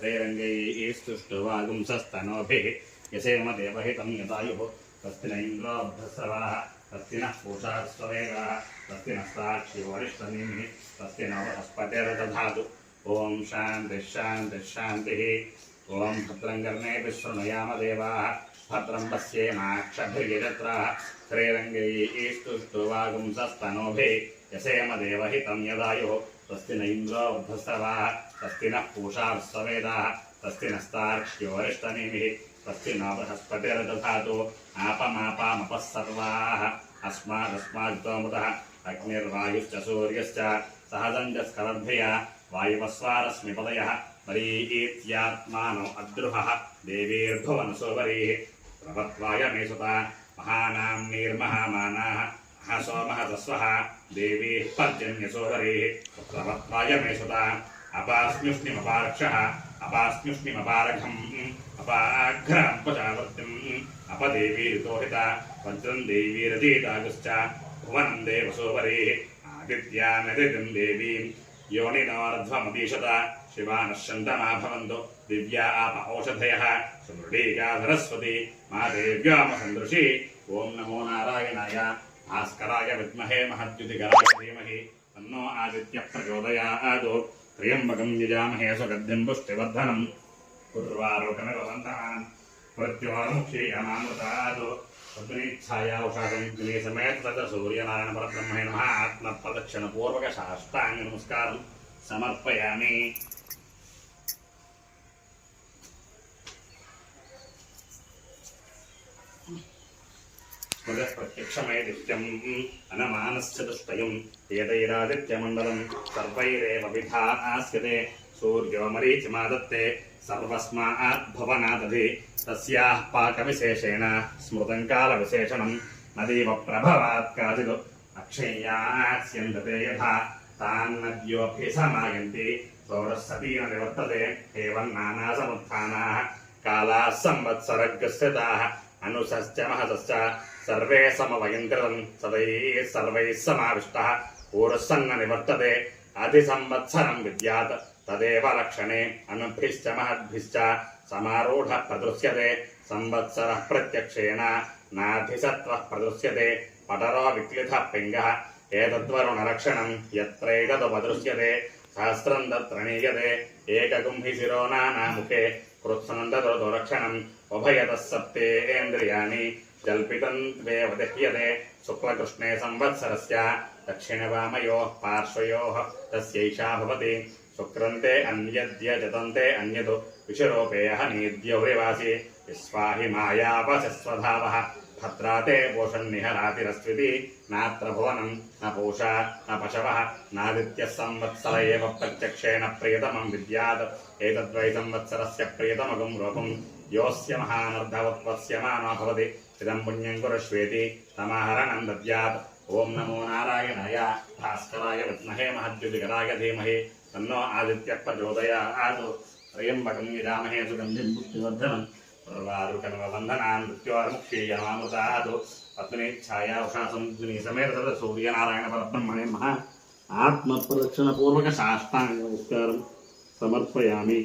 त्रैरङ्गैस्तुष्टुवागुंसस्तनोभिः यसेम देवहितं यदायुः तस्ति न इन्द्रो वृद्धस्रवाः तस्ति नः पूषा स्ववेगाः तस्ति नस्ताक्ष्यो वरिष्ठनिमिः तस्ति न बृहस्पतिर्दधातु ॐ शान्तिः शान्तिः शान्तिः ॐ भद्रं कर्णेभिः शृणुयाम देवाः भद्रं पश्येमाक्षभिर्यजत्राः त्रैरङ्गैस्तुष्टुवागुंसस्तनोभिः यसेम देवहितं यदायुः तस्ति न इन्द्रो वृद्धस्रवाः तस्ति नः पूषा स्ववेदाः तस्ति नस्तार्क्ष्यो वरिष्ठनिमिः तस्ति न बृहस्पतिर्दधातु आपमापामपः सर्वाः अस्मादस्माद्गोमृतः अग्निर्वायुश्च सूर्यश्च सहजञ्च स्करद्भ्या वायुवस्वारश्मिपदयः मरीत्यात्मानो अद्रुहः देवीर्भुवनसोवरीः प्रभत्वाय मे सुता महानाम्नीर्महामानाः सोमः तस्वः देवीः पर्जन्यसोवरीः प्रभत्वाय मे सुता अपास्म्युष्णिमपारक्षः अपास्म्युष्णिमपारघम् अपाघ्राम्पचावर्तिम् अपदेवीरितोहिता वज्रं देवीरतीतागुश्च भुवनं देवसोवरीः आदित्यानदितिं देवीं योनिनोर्ध्वमदीशत शिवानश्चन्दमा भवन्तु दिव्या आप औषधयः सुमृडीका सरस्वती मा देव्यामसन्दृशी ॐ नमो नारायणाय भास्कराय विद्महे महद्युतिकराय धीमहि तन्नो आदित्यः प्रचोदयात् त्र्यम्बकं यजामहे सुगन्धिं पुष्टिवर्धनम् उर्वारुकमिवन्तान् मृत्योर्मुक्षीयमामृतात् पत्नीच्छाया उषासंज्ञे समेत तत् सूर्यनारायण परब्रह्मणे नमः आत्मप्रदक्षिणपूर्वक साष्टांग नमस्कारं समर्पयामि। प्रत्यक्षमयदित्यम् अनमानश्चतुष्टयम् एतैरादित्यमण्डलं सर्वैरेव विधास्यते सूर्यो मरीचिमादत्ते सर्वस्मात् भवनादधि तस्याः पाकविशेषेण स्मृतं कालविशेषणं नदीव प्रभवात् काचित् अक्षय्यास्यन्दते यथा तान्नद्योऽभ्यसमायन्ति सौरस्सती न निवर्तते एवं नानासमुत्थानाः कालाः संवत्सरग्रस्यताः अनुसश्च महसश्च सर्वे समवयन्कृतं सदैः सर्वैः समाविष्टः ऊरुस्सन्न निवर्तते अधिसंवत्सरं विद्यात् तदेव लक्षणे अनुभिश्च महद्भिश्च समारूढः प्रदृश्यते संवत्सरः प्रत्यक्षेण नाधिसत्वः प्रदृश्यते पटरो विक्लितः पिङ्गः एतद्वरुणलक्षणं यत्रैतदुपदृश्यते सहस्रं तत्र नीयते एकगुंहि शिरो नानामुखे कृत्स्नं तदुलक्षणम् उभयतः सप्तेन्द्रियाणि जल्पितं द्वेव दह्यते शुक्लकृष्णे संवत्सरस्य दक्षिणवामयोः पार्श्वयोः तस्यैषा भवति शुक्रन्ते अन्यद्यजतन्ते अन्यदु विषरोपेयः नीद्यौरिवासि विश्वाहि मायावशस्वधावः भद्राते पोषन्निहरातिरस्विति नात्र भुवनं न पूषा न पशवः नादित्यः संवत्सर एव प्रत्यक्षेण प्रियतमं विद्यात् एतद्वै संवत्सरस्य प्रियतमगं रूपं योऽस्य महानर्धवत्वस्य मानो भवति इदं पुण्यं कुरुष्वेति तमाहरणं दद्यात् ॐ नमो नारायणाय भास्कराय विद्महे महद्युतिकराय धीमहि तन्नो आदित्यः प्रचोदयात् त्र्यम्बकं यजामहे सुगन्धिं पुष्टिवर्धनम् उर्वारुकमिवबन्धनान् मृत्योर्मुक्षीयमामृतात् पत्नीच्छाया उषासंज्ञे समेत तत् सूर्यनारायण परब्रह्मणे नमः आत्मप्रदक्षिणपूर्वक साष्टांग नमस्कारं समर्पयामि।